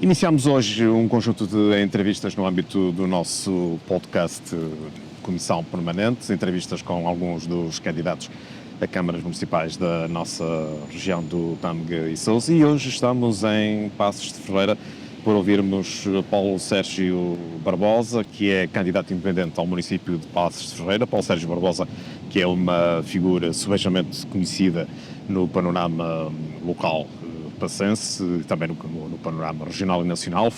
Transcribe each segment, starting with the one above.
Iniciamos hoje um conjunto de entrevistas no âmbito do nosso podcast Comissão Permanente, entrevistas com alguns dos candidatos a câmaras municipais da nossa região do Tâmega e Sousa, e hoje estamos em Paços de Ferreira por ouvirmos Paulo Sérgio Barbosa, que é candidato independente ao município de Paços de Ferreira. Paulo Sérgio Barbosa, que é uma figura subejamente conhecida no panorama local pacense, também no panorama regional e nacional.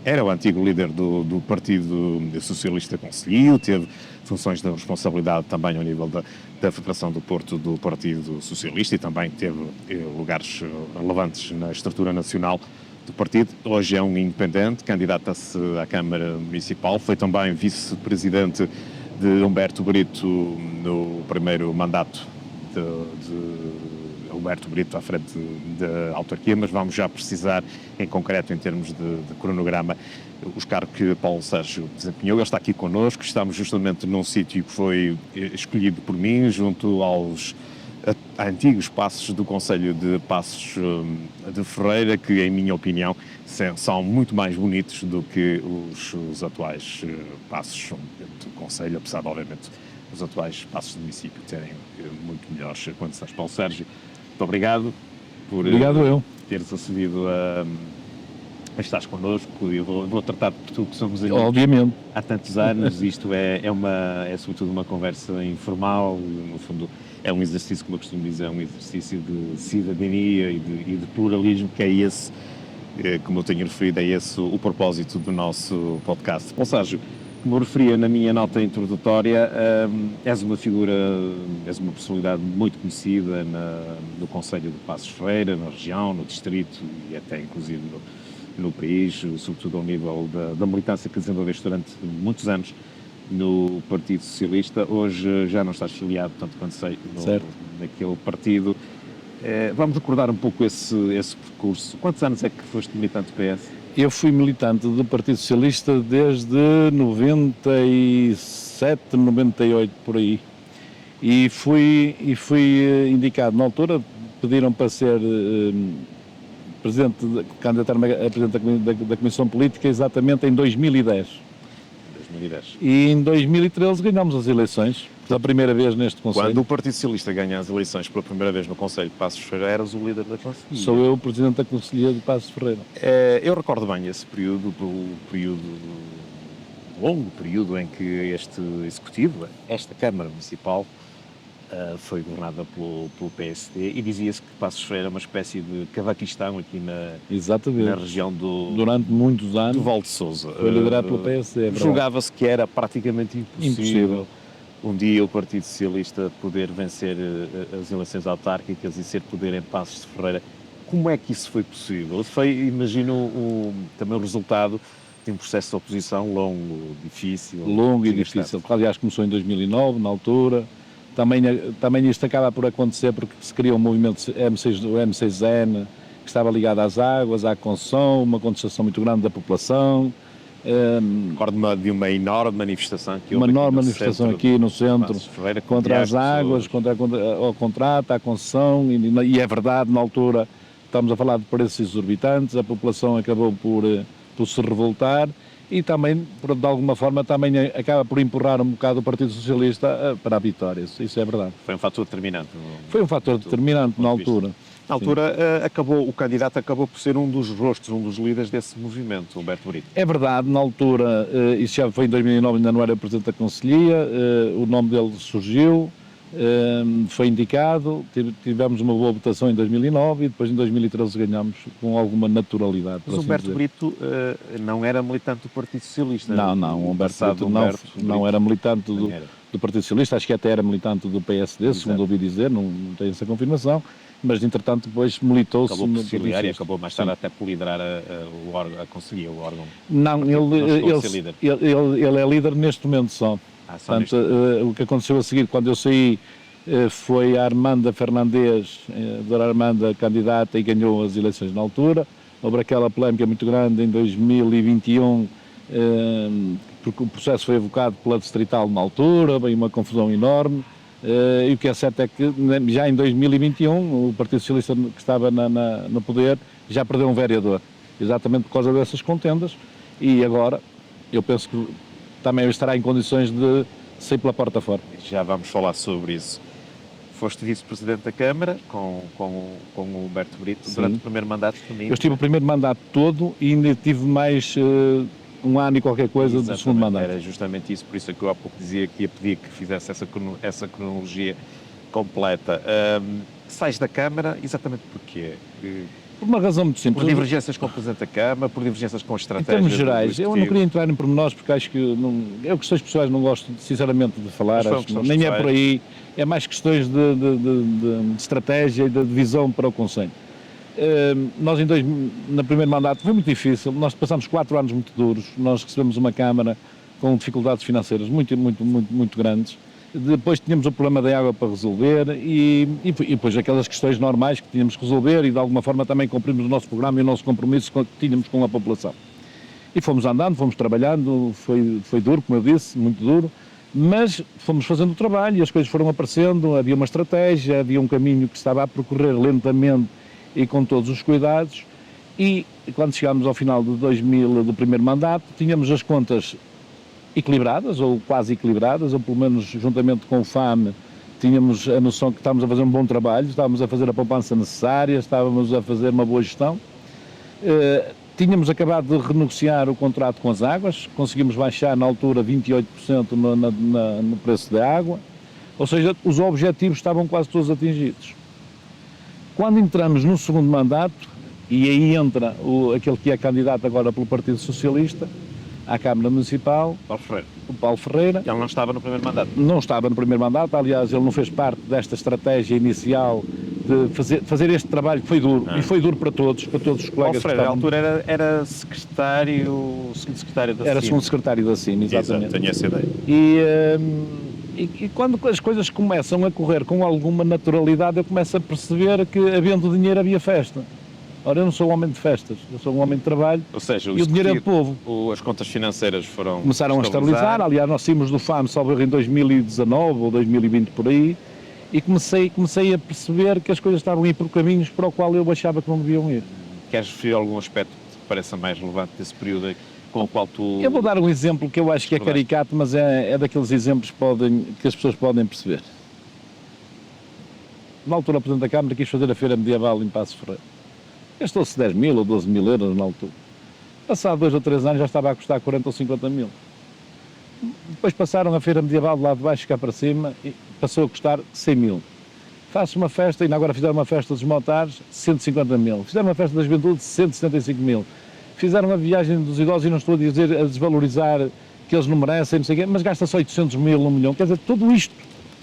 Era o antigo líder do Partido Socialista Concelhio, teve funções de responsabilidade também ao nível da Federação do Porto do Partido Socialista e também teve lugares relevantes na estrutura nacional do partido. Hoje é um independente, candidata-se à Câmara Municipal, foi também vice-presidente de Humberto Brito no primeiro mandato de Humberto Brito à frente da autarquia, mas vamos já precisar, em concreto, em termos de cronograma, os cargos que Paulo Sérgio desempenhou. Ele está aqui connosco, estamos justamente num sítio que foi escolhido por mim, junto aos antigos passos do Concelho de Paços de Ferreira, que, em minha opinião, são muito mais bonitos do que os atuais passos do Concelho, apesar de, obviamente, os atuais passos do município terem muito melhores condições. Paulo Sérgio, muito obrigado por teres acedido a estares connosco. Eu vou tratar de tu, que somos amigos. Obviamente. Há tantos anos. Isto é sobretudo uma conversa informal, no fundo é um exercício, como eu costumo dizer, um exercício de cidadania e de pluralismo, que é esse, como eu tenho referido, é esse o propósito do nosso podcast. Paulo Sérgio, como eu referia na minha nota introdutória, és uma personalidade muito conhecida no Concelho de Paços de Ferreira, na região, no distrito e até inclusive no país, sobretudo ao nível da militância que desenvolveste durante muitos anos no Partido Socialista. Hoje já não estás filiado, tanto quanto sei, naquele partido. Vamos recordar um pouco esse percurso. Quantos anos é que foste militante do PS? Eu fui militante do Partido Socialista desde 97, 98, por aí. E fui indicado na altura, pediram para ser candidatar-me a presidente da Comissão Política exatamente em 2010. E em 2013 ganhámos as eleições, pela primeira vez neste Conselho. Quando o Partido Socialista ganha as eleições pela primeira vez no Conselho de Paços de Ferreira, eras o líder da Conselhia. Sou eu o presidente da Conselhia de Paços de Ferreira. Eu recordo bem esse período, longo período em que este Executivo, esta Câmara Municipal, foi governada pelo PSD, e dizia-se que Paços de Ferreira era uma espécie de Cavaquistão aqui na região durante muitos anos, do Val de Sousa. Foi liderado pelo PSD. Julgava-se que era praticamente impossível um dia o Partido Socialista poder vencer as eleições autárquicas e ser poder em Paços de Ferreira. Como é que isso foi possível? Imagino também o resultado de um processo de oposição longo, difícil. Longo e difícil. Aliás, começou em 2009, na altura. Também isto acaba por acontecer porque se cria um movimento M6N, que estava ligado às águas, à construção, uma contestação muito grande da população. Recordo-me de uma enorme manifestação que houve aqui no centro contra as águas, contra o contrato, a concessão, e é verdade, na altura estamos a falar de preços exorbitantes, a população acabou por se revoltar e também, de alguma forma, também acaba por empurrar um bocado o Partido Socialista para a vitória, isso é verdade. Foi um fator determinante. Foi um fator determinante na altura. Na altura, o candidato acabou por ser um dos rostos, um dos líderes desse movimento, Humberto Brito. É verdade, na altura, isso já foi em 2009, ainda não era Presidente da Conselhia, o nome dele surgiu, foi indicado, tivemos uma boa votação em 2009 e depois em 2013 ganhámos com alguma naturalidade. Mas Humberto Brito não era militante do Partido Socialista? Não, Humberto Brito não era militante do Partido Socialista, acho que até era militante do PSD, Exato. Segundo ouvi dizer, não tenho essa confirmação. Mas, entretanto, depois militou-se... Acabou por filiar e acabou mais tarde até por liderar a Conselhia, o órgão. Não, ele é líder neste momento só. Portanto, o que aconteceu a seguir, quando eu saí, foi a Armanda Fernandes, a Dra. Armanda, candidata e ganhou as eleições na altura. Houve aquela polémica muito grande em 2021, porque o processo foi evocado pela Distrital na altura, veio uma confusão enorme. E o que é certo é que já em 2021 o Partido Socialista que estava no poder já perdeu um vereador. exatamente por causa dessas contendas, e agora eu penso que também estará em condições de sair pela porta fora. Já vamos falar sobre isso. Foste vice-presidente da Câmara com o Humberto Brito durante o primeiro mandato também. Eu estive o primeiro mandato todo e ainda tive mais um ano e qualquer coisa do segundo mandato. Era justamente isso, por isso é que eu há pouco dizia que ia pedir que fizesse essa cronologia completa. Sais da Câmara exatamente porquê? Por uma razão muito simples. Por divergências com o Presidente da Câmara, por divergências com a estratégia. Em termos gerais, eu não queria entrar em pormenores porque acho que eu questões pessoais não gosto sinceramente de falar, nem é por aí, é mais questões de estratégia e de visão para o Conselho. Nós no primeiro mandato foi muito difícil, nós passámos 4 anos muito duros, nós recebemos uma Câmara com dificuldades financeiras muito grandes. Depois tínhamos o problema da água para resolver e depois aquelas questões normais que tínhamos que resolver e de alguma forma também cumprimos o nosso programa e o nosso compromisso que tínhamos com a população. E fomos andando, fomos trabalhando, foi duro, como eu disse, muito duro, mas fomos fazendo o trabalho e as coisas foram aparecendo, havia uma estratégia, havia um caminho que estava a percorrer lentamente e com todos os cuidados, e quando chegámos ao final de 2000 do primeiro mandato, tínhamos as contas equilibradas, ou quase equilibradas, ou pelo menos juntamente com o FAM, tínhamos a noção que estávamos a fazer um bom trabalho, estávamos a fazer a poupança necessária, estávamos a fazer uma boa gestão. Tínhamos acabado de renegociar o contrato com as águas, conseguimos baixar na altura 28% no preço da água, ou seja, os objetivos estavam quase todos atingidos. Quando entramos no segundo mandato, e aí entra aquele que é candidato agora pelo Partido Socialista, à Câmara Municipal, o Paulo Ferreira. Ele não estava no primeiro mandato? Não estava no primeiro mandato, aliás, ele não fez parte desta estratégia inicial de fazer este trabalho que foi duro, e foi duro para todos os colegas. Paulo Ferreira, na altura era segundo secretário da CIM. Era segundo secretário da CIM, exatamente. Exato, tenho essa ideia. E quando as coisas começam a correr com alguma naturalidade, eu começo a perceber que, havendo dinheiro, havia festa. Ora, eu não sou um homem de festas, eu sou um homem de trabalho. Ou seja, e o dinheiro é do povo. As contas financeiras começaram a estabilizar. Aliás, nós saímos do FAM só em 2019 ou 2020 por aí, e comecei a perceber que as coisas estavam a ir por caminhos para o qual eu achava que não deviam ir. Queres referir algum aspecto que te pareça mais relevante desse período com o qual tu... Eu vou dar um exemplo que eu acho que é caricato, mas é daqueles exemplos que as pessoas podem perceber. Na altura, o Presidente da Câmara quis fazer a Feira Medieval em Paços Ferreira. Gastou-se 10 mil ou 12 mil euros na altura. Passado 2 ou 3 anos já estava a custar 40 ou 50 mil. Depois passaram a Feira Medieval de lá de baixo cá para cima e passou a custar 100 mil. Faz-se uma festa, e agora fizeram uma festa dos montares, 150 mil. Fizeram uma festa da juventude, 175 mil. Fizeram a viagem dos idosos, e não estou a dizer a desvalorizar que eles não merecem, não sei o quê, mas gasta-se 800 mil, 1 milhão. Quer dizer, tudo isto...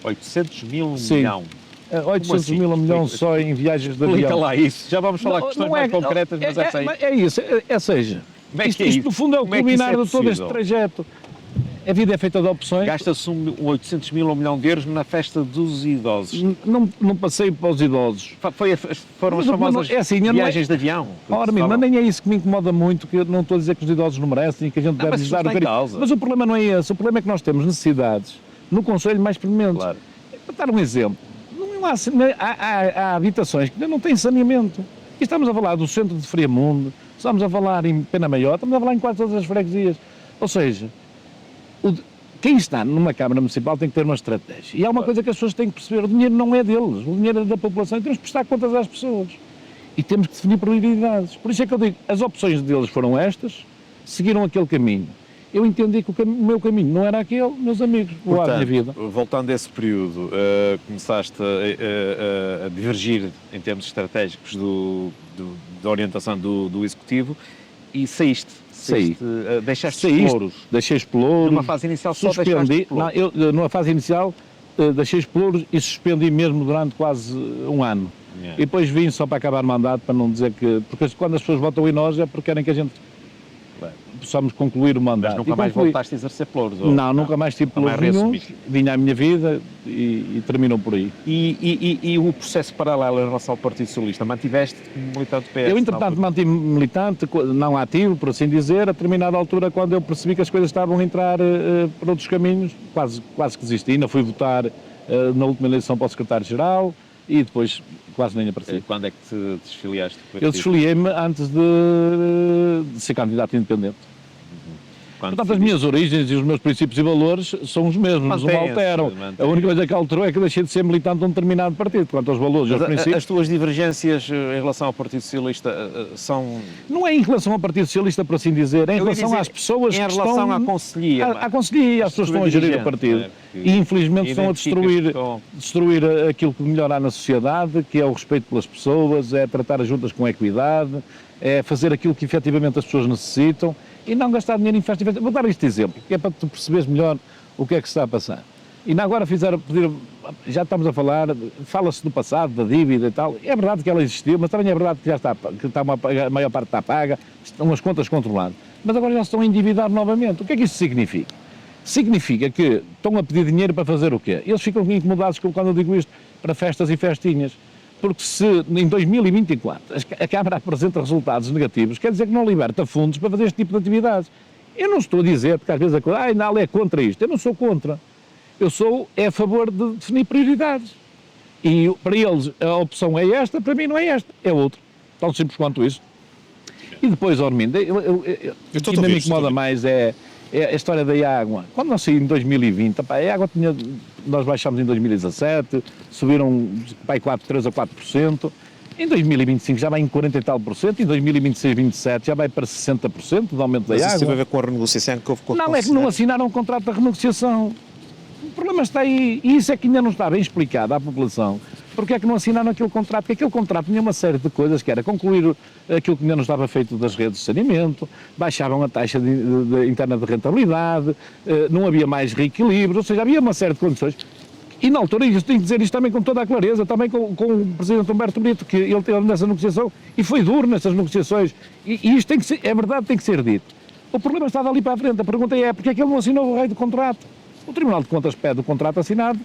800 mil, 1 milhão? 800 assim? mil, 1 milhão só em viagens de avião. Explica lá isso. Já vamos falar de questões mais concretas, mas essa aí... É isso, seja, isto no fundo é o culminar de todo este trajeto. A vida é feita de opções. Gasta-se 800 mil ou 1 milhão de euros na festa dos idosos. Não passei para os idosos. Foram as famosas viagens de avião. Ora, mas nem é isso que me incomoda muito, que eu não estou a dizer que os idosos não merecem e que a gente deve lhes dar o carinho. Mas o problema não é esse. O problema é que nós temos necessidades no Conselho mais prementes. Claro. Para dar um exemplo, há habitações que ainda não têm saneamento. E estamos a falar do centro de Friamundo, estamos a falar em Pena Maior, estamos a falar em quase todas as freguesias. Ou seja, quem está numa Câmara Municipal tem que ter uma estratégia. E há uma coisa que as pessoas têm que perceber: o dinheiro não é deles, o dinheiro é da população, e temos que prestar contas às pessoas. E temos que definir prioridades. Por isso é que eu digo, as opções deles foram estas, seguiram aquele caminho. Eu entendi que o meu caminho não era aquele, meus amigos, portanto, a minha vida. Voltando a esse período, começaste a divergir em termos estratégicos da orientação do Executivo e saíste. Deixaste exploros. Deixei exploros. Numa fase inicial só deixaste exploros. Eu numa fase inicial deixei exploros e suspendi mesmo durante quase 1 ano. Yeah. E depois vim só para acabar o mandato, para não dizer que... Porque quando as pessoas votam em nós é porque querem que a gente possamos concluir o mandato. Mas nunca mais voltaste a exercer pelouros? Não, nunca mais tive pelouros nenhums. Vinha à minha vida e terminou por aí. E o processo paralelo em relação ao Partido Socialista? Mantiveste como militante do PS? Eu, entretanto, mantive militante, não ativo, por assim dizer, a determinada altura, quando eu percebi que as coisas estavam a entrar por outros caminhos, quase que desisti. Ainda fui votar na última eleição para o secretário-geral e depois quase nem aparecia. Quando é que te desfiliaste? Eu desfiliei-me antes de ser candidato independente. Portanto, as minhas origens e os meus princípios e valores são os mesmos, não alteram. A única coisa que alterou é que deixei de ser militante de um determinado partido. Quanto aos valores e aos princípios... As tuas divergências em relação ao Partido Socialista são... Não é em relação ao Partido Socialista, por assim dizer, é em relação às pessoas que estão... Em relação à conselhia. À conselhia, às pessoas que estão a gerir o partido. E infelizmente estão a destruir aquilo que melhora na sociedade, que é o respeito pelas pessoas, é tratar as juntas com equidade, é fazer aquilo que efetivamente as pessoas necessitam e não gastar dinheiro em festas. Vou dar este exemplo, que é para tu perceberes melhor o que é que se está a passar. E agora já estamos a falar, fala-se do passado, da dívida e tal. É verdade que ela existiu, mas também é verdade que já está, a maior parte está paga, estão as contas controladas. Mas agora já se estão a endividar novamente. O que é que isso significa? Significa que estão a pedir dinheiro para fazer o quê? Eles ficam incomodados quando eu digo isto, para festas e festinhas. Porque se em 2024 a Câmara apresenta resultados negativos, quer dizer que não liberta fundos para fazer este tipo de atividades. Eu não estou a dizer, porque às vezes a coisa, não, é contra isto. Eu não sou contra. Eu sou a favor de definir prioridades. E para eles a opção é esta, para mim não é esta, é outra. Tão simples quanto isso. E depois, Armindo, o que ainda me incomoda mais é a história da água. Quando nós saímos em 2020, a água nós baixámos em 2017, subiram 3 a 4%, em 2025 já vai em 40 e tal por cento, em 2026, 27 já vai para 60% de aumento da água. Mas isso teve a ver com a renegociação que houve com a Não, é que não assinaram um contrato de renegociação. O problema está aí, e isso é que ainda não está bem explicado à população. Porque é que não assinaram aquele contrato? Porque aquele contrato tinha uma série de coisas, que era concluir aquilo que ainda não estava feito das redes de saneamento, baixavam a taxa interna de rentabilidade, não havia mais reequilíbrio, ou seja, havia uma série de condições. E na altura, eu tenho que dizer isto também com toda a clareza, também com o Presidente Humberto Brito, que ele teve nessa negociação, e foi duro nessas negociações, e isto tem que ser, é verdade, tem que ser dito. O problema está dali para a frente, a pergunta é porque é que ele não assinou o rei do contrato? O Tribunal de Contas pede o contrato assinado,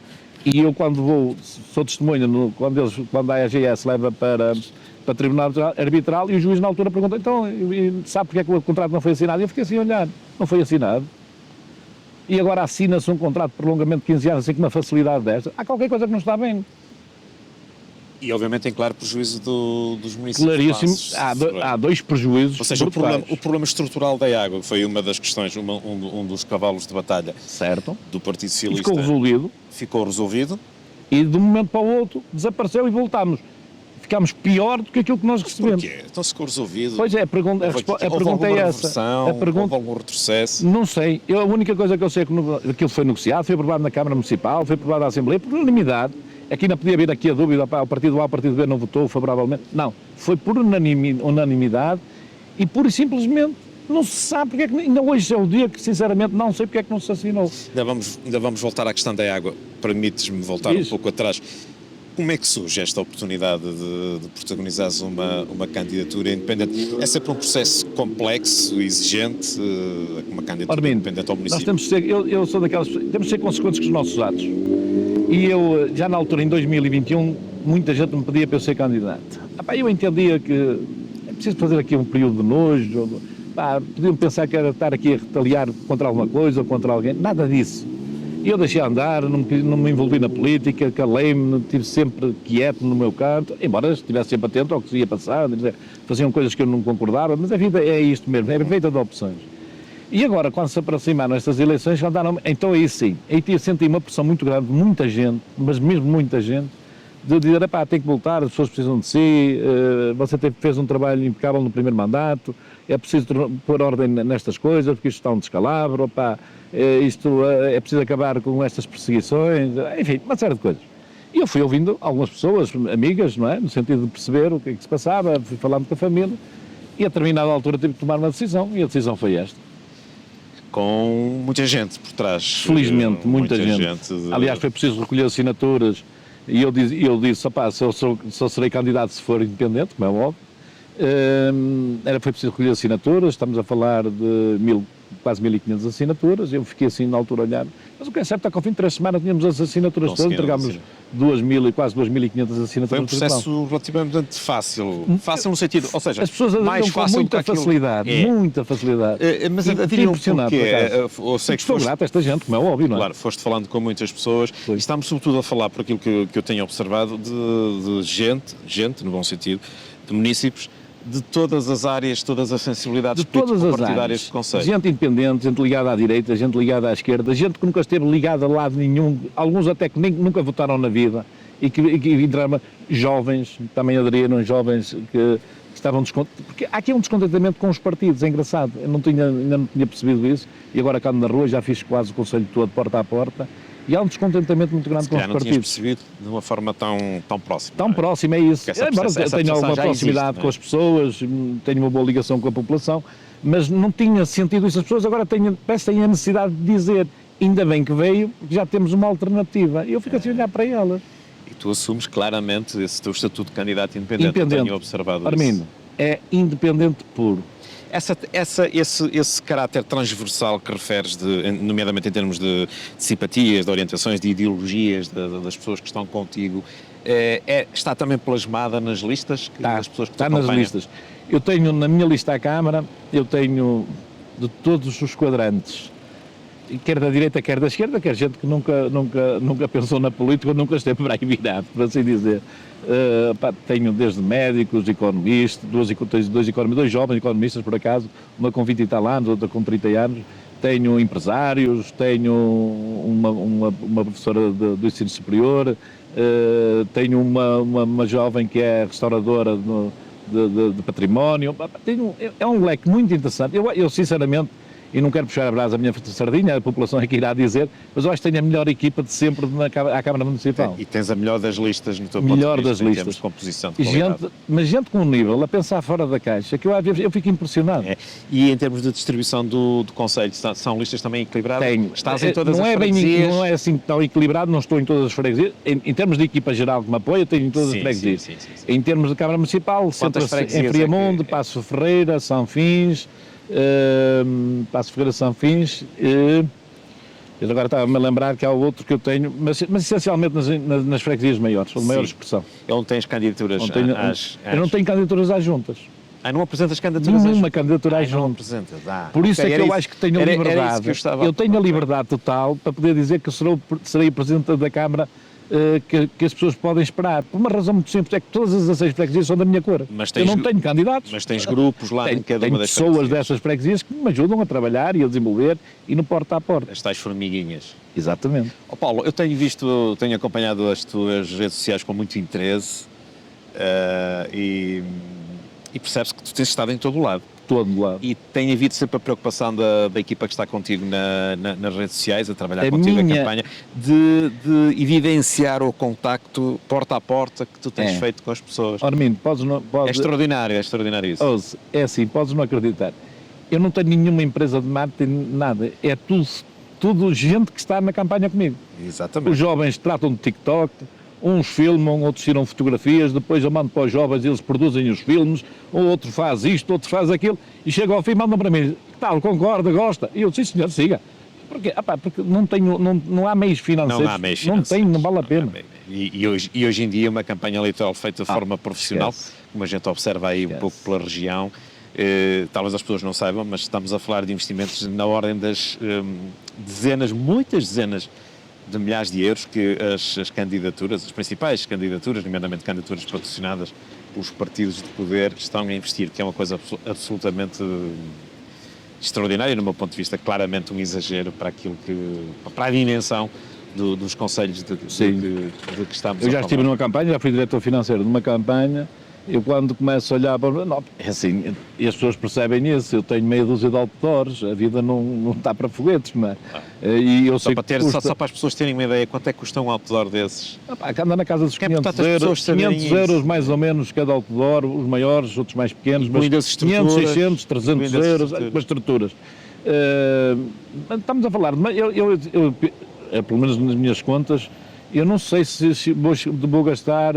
e eu quando sou testemunha, quando a AGS leva para o Tribunal Arbitral, e o juiz na altura pergunta, então, sabe porque é que o contrato não foi assinado? E eu fiquei assim a olhar, não foi assinado. E agora assina-se um contrato de prolongamento de 15 anos, assim com uma facilidade desta. Há qualquer coisa que não está bem. E obviamente em claro prejuízo dos municípios. Claríssimo, há dois prejuízos. Ou seja, o problema estrutural da água, que foi uma das questões, um dos cavalos de batalha, certo, do Partido Socialista. Ficou resolvido. Ficou resolvido. E de um momento para o outro desapareceu e voltámos. Ficámos pior do que aquilo que nós recebemos. Porquê? Então se ficou resolvido... Pois é, a pergunta é essa. Houve algum retrocesso? Não sei. A única coisa que eu sei é que aquilo foi negociado, foi aprovado na Câmara Municipal, foi aprovado na Assembleia, por unanimidade. Aqui não podia vir aqui a dúvida, o partido A, o partido B não votou favoravelmente. Não, foi por unanimidade e pura e simplesmente não se sabe porque é que... Ainda hoje é o dia que, sinceramente, não sei porque é que não se assinou. Ainda vamos voltar à questão da água. Permites-me voltar um pouco atrás. Como é que surge esta oportunidade de protagonizares uma candidatura independente? É sempre um processo complexo, exigente, uma candidatura independente ao município? Nós temos de ser, eu sou daquelas pessoas, temos de ser consequentes com os nossos atos. E eu, já na altura, em 2021, muita gente me pedia para eu ser candidato. Eu entendia que é preciso fazer aqui um período de nojo, podiam pensar que era estar aqui a retaliar contra alguma coisa ou contra alguém, nada disso. E eu deixei andar, não me envolvi na política, calei-me, estive sempre quieto no meu canto, embora estivesse sempre atento ao que se ia passar, faziam coisas que eu não concordava, mas a vida é isto mesmo, é feita de opções. E agora, quando se aproximaram estas eleições, então aí sim, aí senti uma pressão muito grande de muita gente, mas mesmo muita gente, de dizer, tem que voltar, as pessoas precisam de si, você fez um trabalho impecável no primeiro mandato, é preciso pôr ordem nestas coisas, porque isto está um descalabro, isto é preciso acabar com estas perseguições, enfim, uma série de coisas. E eu fui ouvindo algumas pessoas, amigas, não é? No sentido de perceber o que é que se passava, fui falando com a família, e a determinada altura tive que tomar uma decisão, e a decisão foi esta. Com muita gente por trás. Felizmente, muita gente. Aliás, foi preciso recolher assinaturas, e eu disse, só serei candidato se for independente, como é óbvio, Foi preciso recolher assinaturas, estamos a falar de quase 1.500 assinaturas, eu fiquei assim na altura a olhar, mas o que é certo é que ao fim de 3 semanas tínhamos as assinaturas todas, entregámos 2.000 e quase 2.500 assinaturas. Foi um processo relativamente fácil no sentido, ou seja, as pessoas mais fácil com muita facilidade, muita facilidade. Mas havia um porquê, eu sei que estou grato a esta gente, como é óbvio, não é? Claro, foste falando com muitas pessoas e estamos sobretudo a falar, por aquilo que eu tenho observado, de gente, no bom sentido, de munícipes, de todas as áreas, todas as sensibilidades político-partidárias do Conselho. Gente independente, gente ligada à direita, gente ligada à esquerda, gente que nunca esteve ligada a lado nenhum, alguns até que nunca votaram na vida, e que entraram, jovens, também aderiram, jovens que estavam descontentes, porque há aqui um descontentamento com os partidos, é engraçado, eu ainda não tinha percebido isso, e agora cá na rua já fiz quase o Conselho todo, porta a porta, e há um descontentamento muito grande com os partidos. Não tinhas percebido de uma forma tão próxima. Tão próxima, é isso. Embora tenho alguma proximidade com as pessoas, tenho uma boa ligação com a população, mas não tinha sentido isso. As pessoas agora parece que têm a necessidade de dizer, ainda bem que veio, porque já temos uma alternativa. E eu fico assim a olhar para elas. E tu assumes claramente esse teu estatuto de candidato independente. Eu tenho observado Armindo, isso. É independente puro. Esse caráter transversal que referes, nomeadamente em termos de simpatias, de orientações, de ideologias das pessoas que estão contigo, está também plasmada nas listas? Das pessoas que está nas listas. Eu tenho na minha lista à Câmara, eu tenho de todos os quadrantes, quer da direita, quer da esquerda, quer gente que nunca pensou na política, nunca esteve para aí virado, por assim dizer. Tenho desde médicos, economistas, dois jovens economistas, por acaso, uma com 20 e tal anos, outra com 30 anos, tenho empresários, tenho uma professora do ensino superior, tenho uma jovem que é restauradora de património, é um leque muito interessante. Eu sinceramente, e não quero puxar a brasa à minha sardinha, a população é que irá dizer, mas eu acho que tenho a melhor equipa de sempre à Câmara Municipal. E tens a melhor das listas no teu ponto de vista, das listas. Em termos de composição de qualidade. Mas gente com um nível, a pensar fora da caixa, que eu fico impressionado. E em termos de distribuição do Conselho, são listas também equilibradas? Tenho. Estás em todas as freguesias? Não é assim tão equilibrado, não estou em todas as freguesias. Em termos de equipa geral que me apoia, tenho em todas as freguesias. Sim. Em termos de Câmara Municipal, sempre em Friamundo, Passo Ferreira, São Fins, Passo Ferreira, São Fins, eu agora estava-me a lembrar que há outro que eu tenho, mas essencialmente nas freguesias maiores, de maior expressão. Onde tens candidaturas Eu não tenho candidaturas às juntas. Não apresentas candidaturas? Nenhuma candidatura às juntas. Por isso é que eu acho que tenho a liberdade. Eu tenho a liberdade total para poder dizer que serei o Presidente da Câmara que as pessoas podem esperar. Por uma razão muito simples, é que todas as 16 freguesias são da minha cor. Eu não tenho candidatos. Mas tens grupos lá em cada uma das freguesias. Tenho pessoas dessas freguesias que me ajudam a trabalhar e a desenvolver e no porta a porta. As tais formiguinhas. Exatamente. Paulo, eu tenho acompanhado as tuas redes sociais com muito interesse e percebes que tu tens estado em todo o lado. E tem havido sempre a preocupação da equipa que está contigo nas redes sociais, a trabalhar contigo na campanha, de evidenciar o contacto porta a porta que tu tens feito com as pessoas. Armindo, é extraordinário isso. Ouça, é assim, podes não acreditar. Eu não tenho nenhuma empresa de marketing, nada. É tudo gente que está na campanha comigo. Exatamente. Os jovens tratam de TikTok, uns filmam, outros tiram fotografias, depois eu mando para os jovens, eles produzem os filmes, ou outro faz isto, outro faz aquilo, e chega ao fim e mandam para mim, tal, concorda, gosta? E eu, sim senhor, siga. Porque não há meios financeiros. Não vale a pena. E hoje em dia uma campanha eleitoral feita de forma profissional, como a gente observa aí um pouco pela região, talvez as pessoas não saibam, mas estamos a falar de investimentos na ordem das muitas dezenas de milhares de euros que as candidaturas, as principais candidaturas, nomeadamente candidaturas patrocinadas pelos partidos de poder, estão a investir, que é uma coisa absolutamente extraordinária, no meu ponto de vista, claramente um exagero para a dimensão dos conselhos de que estamos a falar. Eu já estive numa campanha, já fui diretor financeiro de uma campanha. Eu quando começo a olhar para... Não, é assim, e as pessoas percebem isso, eu tenho meia dúzia de outdoors, a vida não está para foguetes, não é? E eu sei só para as pessoas terem uma ideia, quanto é que custa um outdoor desses? Anda na casa dos 500 euros mais ou menos cada outdoor, os maiores, outros mais pequenos, mas 500, 600, 300 euros, com as estruturas. Estamos a falar, pelo menos nas minhas contas, eu não sei se vou gastar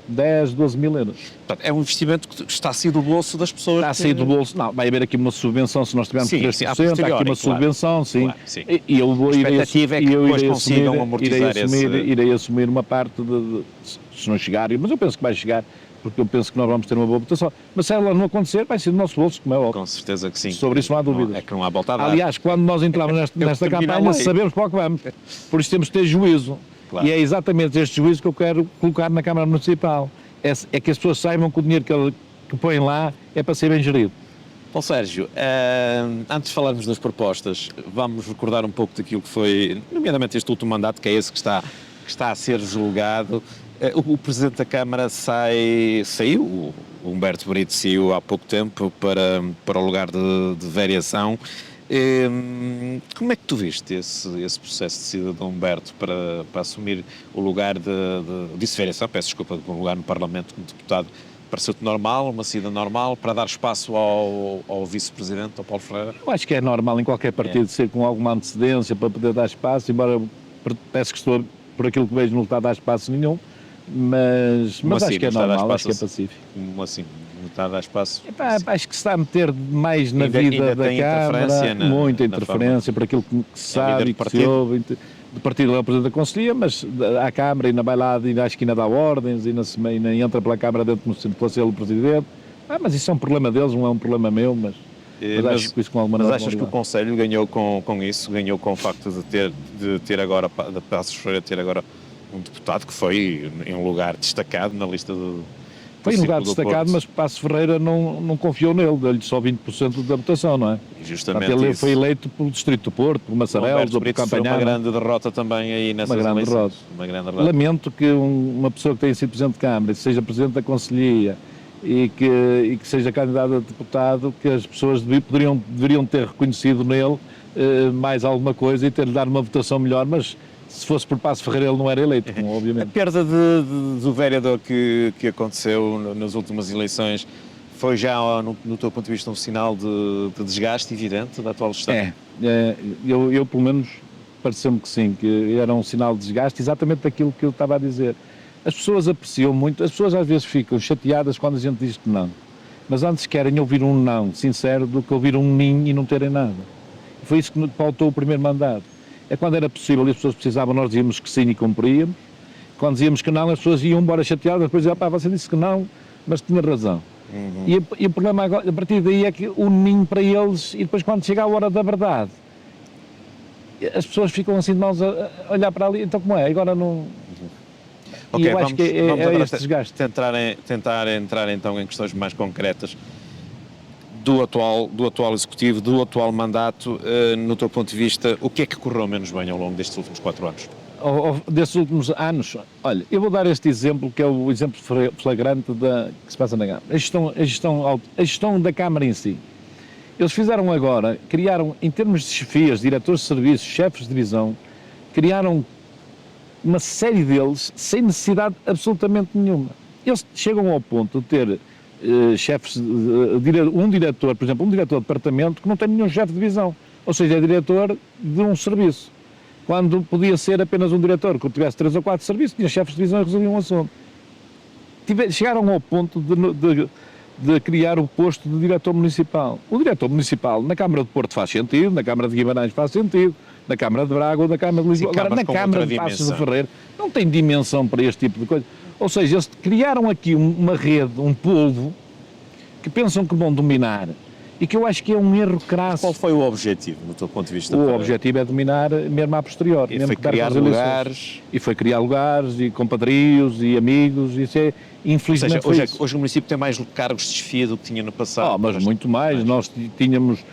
10, 12 mil euros. Portanto, é um investimento que está a sair do bolso das pessoas. Está a sair do bolso, não, vai haver aqui uma subvenção, se nós tivermos 3%, há aqui uma subvenção, sim. Claro, sim. E eu vou irei assumir uma parte se não chegar, mas eu penso que vai chegar, porque eu penso que nós vamos ter uma boa votação. Mas se ela não acontecer, vai ser do nosso bolso, como é óbvio. Com certeza que sim. Sobre isso não há dúvidas. É que não há volta a dar. Aliás, quando nós entramos nesta campanha, sabemos para o que vamos. Por isso temos que ter juízo. Claro. E é exatamente este juízo que eu quero colocar na Câmara Municipal. É que as pessoas saibam que o dinheiro que põem lá é para ser bem gerido. Paulo Sérgio, antes de falarmos das propostas, vamos recordar um pouco daquilo que foi, nomeadamente este último mandato, que é esse que está a ser julgado. O Presidente da Câmara saiu, o Humberto Brito saiu há pouco tempo para o lugar de variação. Como é que tu viste esse processo de saída de Humberto para assumir o lugar de variação, peço desculpa, de um lugar no Parlamento como deputado? Pareceu-te normal, uma saída normal, para dar espaço ao Vice-Presidente, ao Paulo Ferreira? Eu acho que é normal em qualquer partido ser com alguma antecedência para poder dar espaço, embora peço que estou, por aquilo que vejo, não está a dar espaço nenhum. Mas assim, acho que é normal, acho que é pacífico. Como assim? Não está a dar espaço? Acho que se está a meter mais na vida da Câmara, muita interferência por aquilo que se sabe e que se ouve. Do partido é o Presidente da Conselhia, mas à Câmara ainda vai lá, acho que ainda dá ordens, ainda entra pela Câmara dentro como se fosse ele o Presidente. Mas isso é um problema deles, não é um problema meu, mas acho que isso com alguma normalidade. Mas achas que o Conselho ganhou com isso, ganhou com o facto de ter agora, de Passos Ferreira ter agora um deputado que foi em um lugar destacado na lista do Foi em lugar destacado, mas Passos Ferreira não confiou nele, deu-lhe só 20% da votação, não é? Justamente portanto, ele isso. foi eleito pelo Distrito do Porto, por Massarelos ou por Campanhar. Uma grande derrota também aí nessas eleições. Uma grande derrota. Lamento que uma pessoa que tenha sido Presidente de Câmara, seja Presidente da Conselhia e que seja candidato a deputado, que as pessoas deveriam ter reconhecido nele mais alguma coisa e ter-lhe dado uma votação melhor, mas se fosse por Passos Ferreira ele não era eleito, obviamente. A perda do vereador que aconteceu nas últimas eleições foi já, no teu ponto de vista, um sinal de desgaste evidente da atual gestão? Eu pelo menos pareceu-me que sim, que era um sinal de desgaste, exatamente daquilo que eu estava a dizer. As pessoas apreciam muito, as pessoas às vezes ficam chateadas quando a gente diz que não, mas antes querem ouvir um não sincero do que ouvir um nim e não terem nada. Foi isso que faltou o primeiro mandato. É quando era possível e as pessoas precisavam, nós dizíamos que sim e cumpríamos. Quando dizíamos que não, as pessoas iam embora chateadas, depois diziam, você disse que não, mas tinha razão. E o problema agora, a partir daí é que o ninho para eles, e depois quando chega a hora da verdade, as pessoas ficam assim de mãos a olhar para ali, então como é? Agora não... Ok, eu acho que é este desgaste. Tentar entrar então em questões mais concretas do atual Executivo, do atual mandato, no teu ponto de vista, o que é que correu menos bem ao longo destes últimos 4 anos? Destes últimos anos, olha, eu vou dar este exemplo, que é o exemplo flagrante que se passa na Câmara. A gestão da Câmara em si. Eles fizeram agora, criaram, em termos de chefias, diretores de serviços, chefes de divisão, criaram uma série deles sem necessidade absolutamente nenhuma. Eles chegam ao ponto de ter chefes, um diretor, por exemplo, um diretor de departamento que não tem nenhum chefe de divisão, ou seja, é diretor de um serviço, quando podia ser apenas um diretor, que tivesse 3 ou 4 serviços, tinha chefes de divisão e resolviam um assunto. Chegaram ao ponto de criar o posto de diretor municipal. O diretor municipal na Câmara de Porto faz sentido, na Câmara de Guimarães faz sentido, na Câmara de Braga ou na Câmara de Lisboa. Agora, na Câmara de Passos de Ferreira, não tem dimensão para este tipo de coisa. Ou seja, eles criaram aqui uma rede, um polvo, que pensam que vão dominar e que eu acho que é um erro crasso. Qual foi o objetivo, no teu ponto de vista? O objetivo é dominar mesmo a posteriori. E foi criar lugares. E foi criar lugares, e compadrios, e amigos, e isso é, infelizmente, ou seja, hoje o município tem mais cargos de chefia do que tinha no passado. Mas muito mais. Nós tínhamos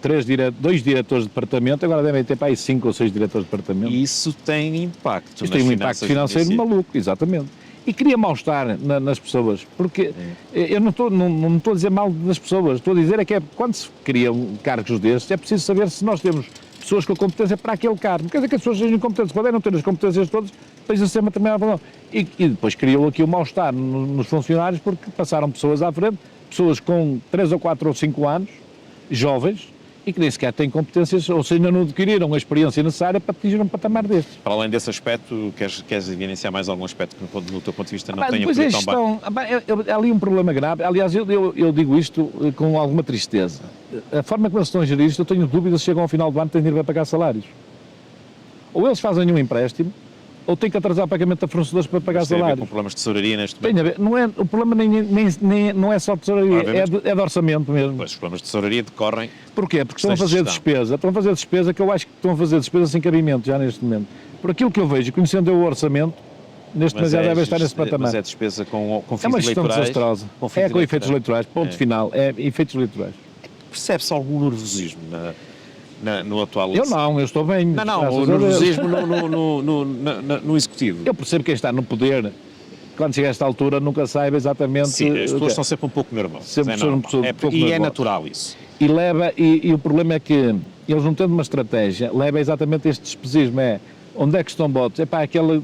2 diretores de departamento, agora devem ter para aí 5 ou 6 diretores de departamento. E isso tem impacto. Isso tem um impacto financeiro maluco, exatamente. E cria mal-estar nas pessoas, porque eu não estou a dizer mal das pessoas, estou a dizer é que quando se criam cargos destes, é preciso saber se nós temos pessoas com competência para aquele cargo. Não quer dizer que as pessoas sejam incompetentes, podem não ter as competências todas para exercer uma determinada função. E depois criou aqui o mal-estar nos funcionários, porque passaram pessoas à frente, pessoas com 3 ou 4 ou 5 anos, jovens, e que nem sequer têm competências, ou seja, ainda não adquiriram a experiência necessária para atingir um patamar destes. Para além desse aspecto, queres evidenciar mais algum aspecto que, no teu ponto de vista, não tenha corrido tão bem? Há ali um problema grave. Aliás, eu digo isto com alguma tristeza. A forma como eles estão a gerir isto, eu tenho dúvidas se chegam ao final do ano têm de ir para pagar salários. Ou eles fazem um empréstimo, ou têm que atrasar o pagamento a fornecedores para pagar salários. Tem a ver com problemas de tesouraria neste momento? Tem a ver. O problema não é só de tesouraria, é de orçamento mesmo. Pois, os problemas de tesouraria decorrem... Porquê? Porque estão a fazer despesa, que eu acho que estão a fazer despesa sem cabimento já neste momento. Por aquilo que eu vejo, conhecendo o orçamento, neste momento já deve estar nesse patamar. Mas é despesa com fins eleitorais? É uma gestão desastrosa. Com efeitos eleitorais, ponto final. É efeitos eleitorais. Percebe-se algum nervosismo no atual... Eu não, eu estou bem. O nervosismo no Executivo. Eu percebo quem está no poder, quando chega a esta altura, nunca saiba exatamente... Sim, as pessoas estão sempre um pouco nervosas. É natural isso. E o problema é que eles não tendo uma estratégia, leva exatamente este despesismo, onde é que estão votos? Aquele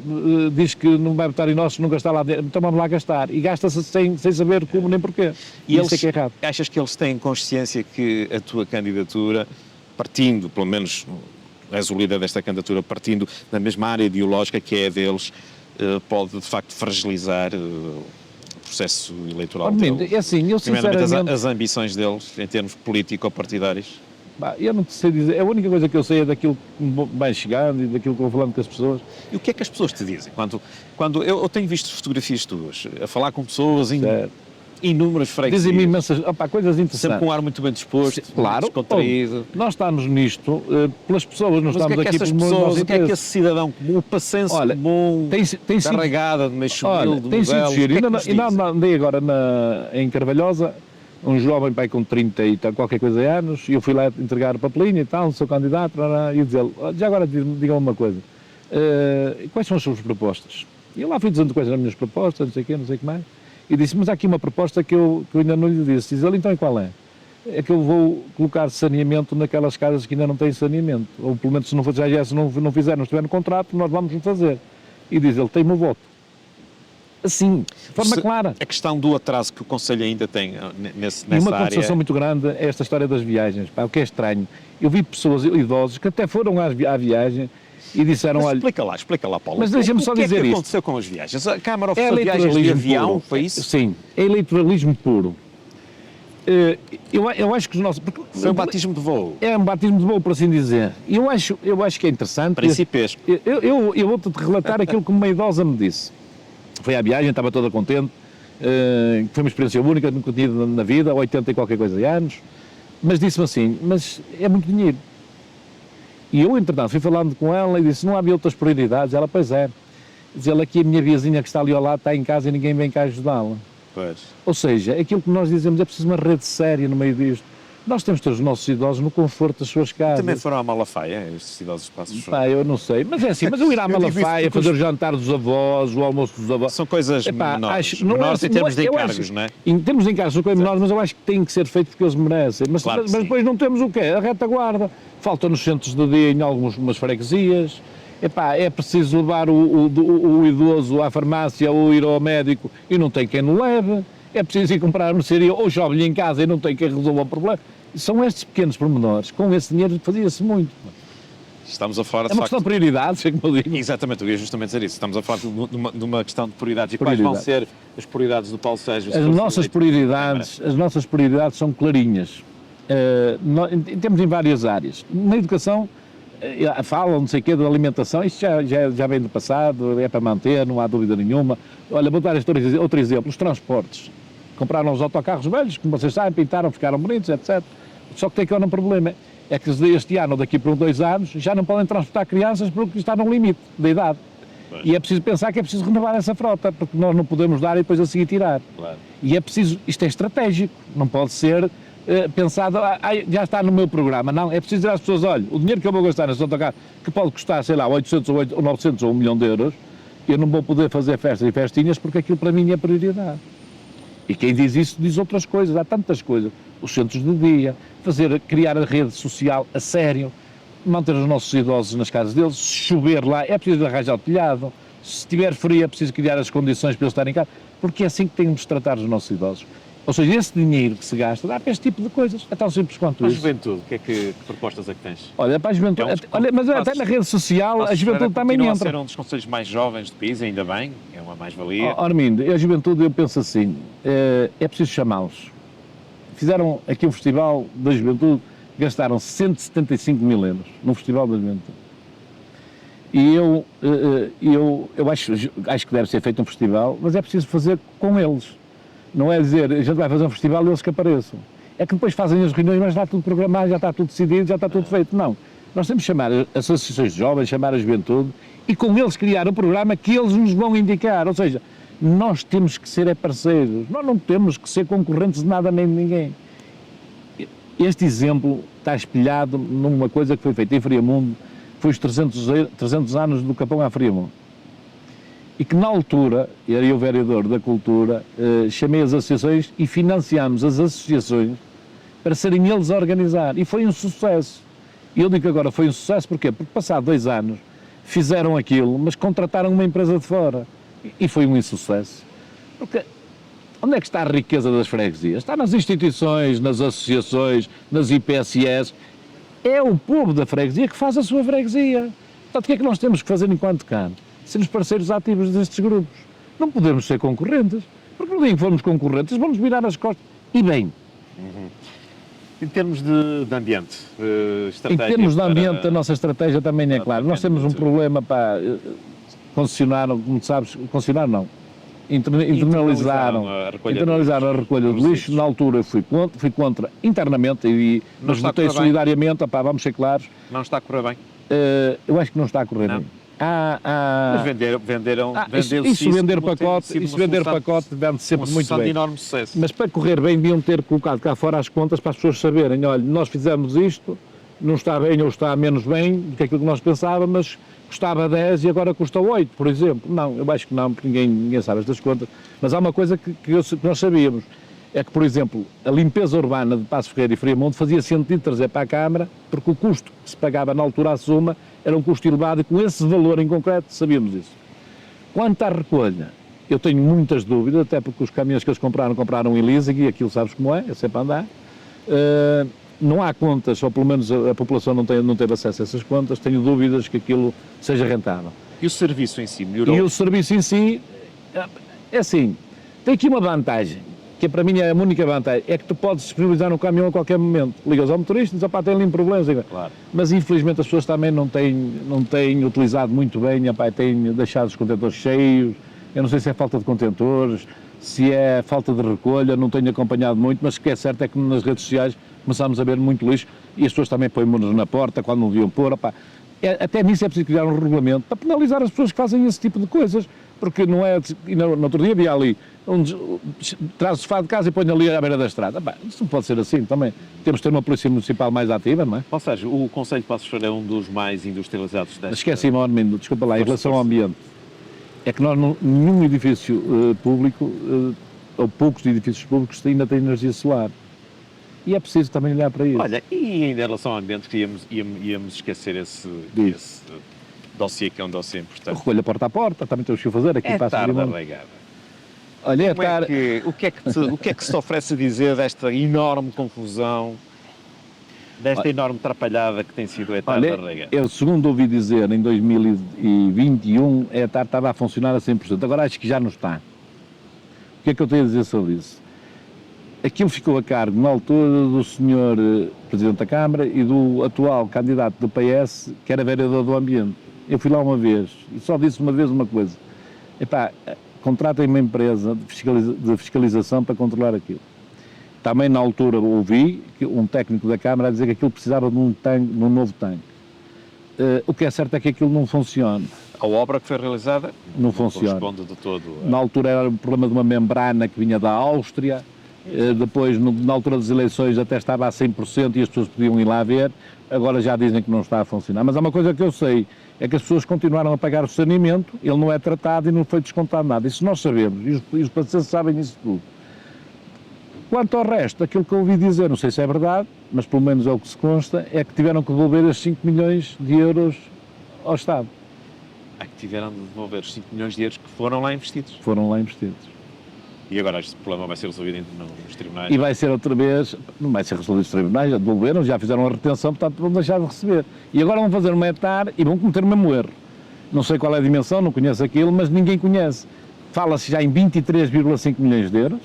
diz que não vai votar em nós se não gastar lá dentro, então vamos lá gastar, e gasta-se sem saber como nem porquê. E isso é que é errado. Achas que eles têm consciência que a tua candidatura, partindo, pelo menos és o líder desta candidatura, partindo da mesma área ideológica que é a deles, pode de facto fragilizar o processo eleitoral deles? É assim, eu sinceramente... as ambições deles em termos político-partidários? Eu não sei dizer, a única coisa que eu sei é daquilo que vai chegando e daquilo que eu vou falando com as pessoas. E o que é que as pessoas te dizem? Quando eu tenho visto fotografias tuas, a falar com pessoas em inúmeras freguesias. Dizem-me imensas coisas interessantes. Sempre com um ar muito bem disposto, claro, descontraído. Nós estamos nisto pelas pessoas, não estamos aqui pelos pessoas. O que é que esse cidadão comum, o pacense comum, carregada de meio humilde, tem sido giro. Andei agora em Carvalhosa, um jovem pai com 30 e tal, qualquer coisa de anos, e eu fui lá entregar o papelinho e tal, sou candidato, e dizer-lhe, já agora diga-me uma coisa, quais são as suas propostas? E eu lá fui dizendo quais eram as minhas propostas, não sei o quê, não sei o que mais, e disse, mas há aqui uma proposta que eu ainda não lhe disse. Diz ele, então e qual é? É que eu vou colocar saneamento naquelas casas que ainda não têm saneamento, ou pelo menos se não fizer, não estiver no contrato, nós vamos fazer. E diz ele, tem o meu voto. Assim, de forma clara. A questão do atraso que o Conselho ainda tem nessa área... E uma contestação muito grande é esta história das viagens, o que é estranho. Eu vi pessoas idosos que até foram à viagem e disseram, olha... Explica lá, Paulo. Mas deixa-me só dizer isto. O que é que aconteceu com as viagens? A Câmara ofereceu viagens de avião, foi isso? Sim, é eleitoralismo puro. Eu acho que os nossos... Foi um batismo de voo. É um batismo de voo, por assim dizer. Eu acho que é interessante... Principesco. Eu vou-te relatar aquilo que uma idosa me disse. Foi à viagem, estava toda contente, foi uma experiência única, nunca tinha tido na vida, 80 e qualquer coisa de anos, mas disse-me assim, mas é muito dinheiro. E eu, entretanto, fui falando com ela e disse, não havia outras prioridades? Ela, pois é. Diz ela, aqui a minha viazinha que está ali ao lado está em casa e ninguém vem cá ajudá-la. Pois. Ou seja, aquilo que nós dizemos, é preciso uma rede séria no meio disto. Nós temos de ter os nossos idosos no conforto das suas casas. Também foram à Malafaia, estes idosos passos? Eu não sei, mas é assim, mas eu ir à Malafaia, fazer o jantar dos avós, o almoço dos avós... São coisas menores, menores em termos de encargos, não é? Em termos de encargos são coisas menores, mas eu acho que tem que ser feito porque eles merecem. Mas, claro mas depois não temos o quê? A retaguarda. Falta nos centros de dia em algumas freguesias. É preciso levar o idoso à farmácia ou ir ao médico e não tem quem o leve. É preciso ir comprar a mercearia ou chove-lhe em casa e não tem quem resolva o problema. São estes pequenos pormenores. Com esse dinheiro fazia-se muito. Estamos a falar de uma questão de prioridades, é como eu digo. Exatamente, eu ia justamente dizer isso. Estamos a falar de uma questão de prioridades. E quais vão ser as prioridades do Paulo Sérgio? As nossas prioridades são clarinhas. Temos em várias áreas. Na educação, falam, não sei o quê, da alimentação, isto já vem do passado, é para manter, não há dúvida nenhuma. Olha, vou dar outro exemplo, os transportes. Compraram os autocarros velhos, como vocês sabem, pintaram, ficaram bonitos, etc. Só que tem que haver um problema, é que este ano ou daqui por 2 anos já não podem transportar crianças porque está num limite da idade. Bem. E é preciso pensar que é preciso renovar essa frota, porque nós não podemos dar e depois a seguir tirar. Claro. E é preciso, isto é estratégico, não pode ser pensado, já está no meu programa, não, é preciso dizer às pessoas, olha, o dinheiro que eu vou gastar nesse autocarro, que pode custar, sei lá, 800 ou 900 ou 1 milhão de euros, eu não vou poder fazer festas e festinhas porque aquilo para mim é prioridade. E quem diz isso diz outras coisas, há tantas coisas. Os centros de dia, criar a rede social a sério, manter os nossos idosos nas casas deles, se chover lá é preciso arranjar o telhado, se estiver frio é preciso criar as condições para eles estarem em casa, porque é assim que temos de tratar os nossos idosos. Ou seja, esse dinheiro que se gasta dá para este tipo de coisas. É tão simples quanto isso. A juventude, que propostas é que tens? Olha, para a juventude, mas até na rede social a juventude também entra. Continua a ser um dos conselhos mais jovens do país, ainda bem, é uma mais-valia. Armindo, a juventude, eu penso assim, é preciso chamá-los. Fizeram aqui um festival da juventude, gastaram 175 mil euros num festival da juventude. E eu acho que deve ser feito um festival, mas é preciso fazer com eles. Não é dizer, a gente vai fazer um festival e eles que apareçam. É que depois fazem as reuniões, mas já está tudo programado, já está tudo decidido, já está tudo feito. Não. Nós temos que chamar as associações de jovens, chamar a juventude e com eles criar um programa que eles nos vão indicar. Ou seja, nós temos que ser parceiros, nós não temos que ser concorrentes de nada nem de ninguém. Este exemplo está espelhado numa coisa que foi feita em Friamundo, foi os 300 anos do Capão à Friamundo. E que na altura, era eu vereador da Cultura, chamei as associações e financiámos as associações para serem eles a organizar. E foi um sucesso. E eu digo que agora foi um sucesso porquê? Porque passado 2 anos fizeram aquilo, mas contrataram uma empresa de fora. E foi um insucesso. Porque onde é que está a riqueza das freguesias? Está nas instituições, nas associações, nas IPSS. É o povo da freguesia que faz a sua freguesia. Portanto, o que é que nós temos que fazer enquanto CAN? Sermos parceiros ativos destes grupos. Não podemos ser concorrentes, porque no dia que formos concorrentes vamos virar as costas. E bem. Em termos de ambiente, estratégia... Em termos de ambiente, a nossa estratégia também é clara. Nós temos um problema para concessionar, como sabes, concessionar não. Internalizaram a recolha de lixo. Na altura fui contra internamente, mas votei solidariamente, vamos ser claros. Não está a correr bem? Eu acho que não está a correr bem. Mas vender pacote vende sempre muito bem. De enorme sucesso. Mas para correr bem deviam ter colocado cá fora as contas para as pessoas saberem, olha, nós fizemos isto, não está bem ou está menos bem do que aquilo que nós pensávamos, mas custava 10 e agora custa 8, por exemplo. Não, eu acho que não, porque ninguém sabe estas contas. Mas há uma coisa que nós sabíamos, é que, por exemplo, a limpeza urbana de Passos Ferreira e Friamundo fazia sentido trazer para a Câmara, porque o custo que se pagava na altura à soma era um custo elevado e com esse valor em concreto sabíamos isso. Quanto à recolha, eu tenho muitas dúvidas, até porque os caminhões que eles compraram em leasing e aquilo sabes como é sempre a andar. Não há contas, ou pelo menos a população não teve acesso a essas contas, tenho dúvidas que aquilo seja rentável. E o serviço em si melhorou? E o serviço em si, é assim, tem aqui uma vantagem, que para mim é a única vantagem, é que tu podes disponibilizar um caminhão a qualquer momento. Ligas ao motorista e dizes, tem ali problemas. Claro. Mas infelizmente as pessoas também não têm utilizado muito bem, têm deixado os contentores cheios, eu não sei se é falta de contentores, se é falta de recolha, não tenho acompanhado muito, mas o que é certo é que nas redes sociais começámos a ver muito lixo e as pessoas também põem-nos na porta quando não deviam pôr. Até nisso é preciso criar um regulamento para penalizar as pessoas que fazem esse tipo de coisas, porque não é... No outro dia havia ali, traz o sofá de casa e põe ali à beira da estrada. Isso não pode ser assim também. Temos de ter uma polícia municipal mais ativa, não é? Ou seja, o Concelho de Passos Ferreira é um dos mais industrializados desta... Esqueci-me, desculpa lá, em relação ao ambiente. É que nós, nenhum edifício público, ou poucos edifícios públicos, ainda tem energia solar. E é preciso também olhar para isso. Olha, e em relação ao ambiente, que íamos esquecer esse dossiê, que é um dossiê importante. Recolha porta a porta, também temos que o fazer aqui em Passos Ferreira. Olha, o que é que se te oferece a dizer desta enorme confusão, desta enorme atrapalhada que tem sido a ETAR da Rega? Eu, segundo ouvi dizer, em 2021, a ETAR estava a funcionar a 100%. Agora acho que já não está. O que é que eu tenho a dizer sobre isso? Aquilo ficou a cargo, na altura, do Sr. Presidente da Câmara e do atual candidato do PS, que era vereador do Ambiente. Eu fui lá uma vez e só disse uma vez uma coisa. Contratem uma empresa de fiscalização para controlar aquilo. Também na altura ouvi um técnico da Câmara a dizer que aquilo precisava de um novo tanque. O que é certo é que aquilo não funciona. A obra que foi realizada não funciona. Corresponde de todo. Na altura era um problema de uma membrana que vinha da Áustria. Depois, na altura das eleições, até estava a 100% e as pessoas podiam ir lá ver. Agora já dizem que não está a funcionar. Mas há uma coisa que eu sei, é que as pessoas continuaram a pagar o saneamento, ele não é tratado e não foi descontado nada. Isso nós sabemos, e os pacientes sabem isso tudo. Quanto ao resto, aquilo que eu ouvi dizer, não sei se é verdade, mas pelo menos é o que se consta, é que tiveram que devolver esses 5 milhões de euros ao Estado. Que tiveram de devolver os 5 milhões de euros que foram lá investidos. Foram lá investidos. E agora este problema vai ser resolvido nos tribunais? E vai ser outra vez, não vai ser resolvido nos tribunais, já devolveram, já fizeram a retenção, portanto vão deixar de receber. E agora vão fazer uma hectare e vão cometer o mesmo erro. Não sei qual é a dimensão, não conheço aquilo, mas ninguém conhece. Fala-se já em 23,5 milhões de euros,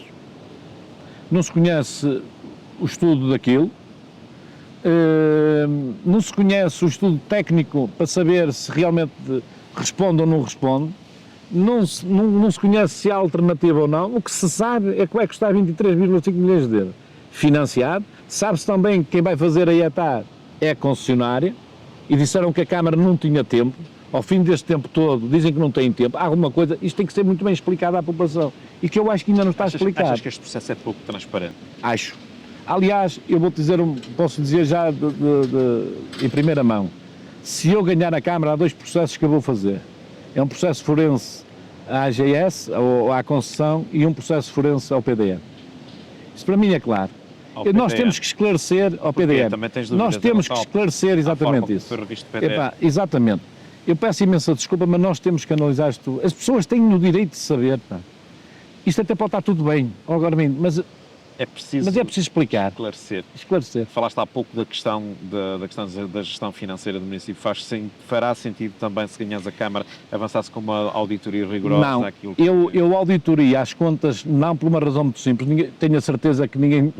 não se conhece o estudo daquilo, não se conhece o estudo técnico para saber se realmente responde ou não responde, não se conhece se há alternativa ou não. O que se sabe é que vai custar 23,5 milhões de euros financiado. Sabe-se também que quem vai fazer a hectare é a concessionária e disseram que a Câmara não tinha tempo. Ao fim deste tempo todo, dizem que não têm tempo. Há alguma coisa, isto tem que ser muito bem explicado à população. E que eu acho que ainda não está explicado. Achas que este processo é pouco transparente? Acho. Aliás, eu vou-te dizer, posso dizer já em primeira mão, se eu ganhar a Câmara, há 2 processos que eu vou fazer. É um processo forense à AGS, ou à concessão, e um processo forense ao PDM. Isso para mim é claro. Nós temos que esclarecer ao PDM. Nós temos que esclarecer exatamente isso. Exatamente. Eu peço imensa desculpa, mas nós temos que analisar isto. As pessoas têm o direito de saber. Pá. Isto até pode estar tudo bem, mas é preciso explicar. Esclarecer. Falaste há pouco da questão da gestão financeira do município. Fará sentido também, se ganhares a Câmara, avançar-se com uma auditoria rigorosa? Não, eu auditoria as contas, não por uma razão muito simples. Tenho a certeza que ninguém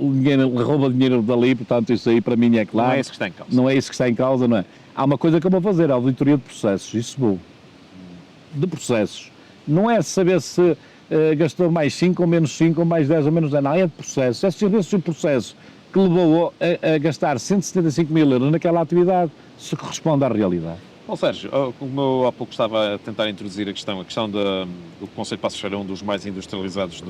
rouba dinheiro dali, portanto isso aí para mim é claro. Não é isso que está em causa. Não é isso que está em causa, não é? Há uma coisa que eu vou fazer, a auditoria de processos, isso vou. De processos. Não é saber se gastou mais 5 ou menos 5 ou mais 10 ou menos 10, não, é de processos. É saber se o processo que levou a gastar 175 mil euros naquela atividade se corresponde à realidade. Bom, Sérgio, como eu há pouco estava a tentar introduzir a questão do Concelho de Paços de Ferreira é um dos mais industrializados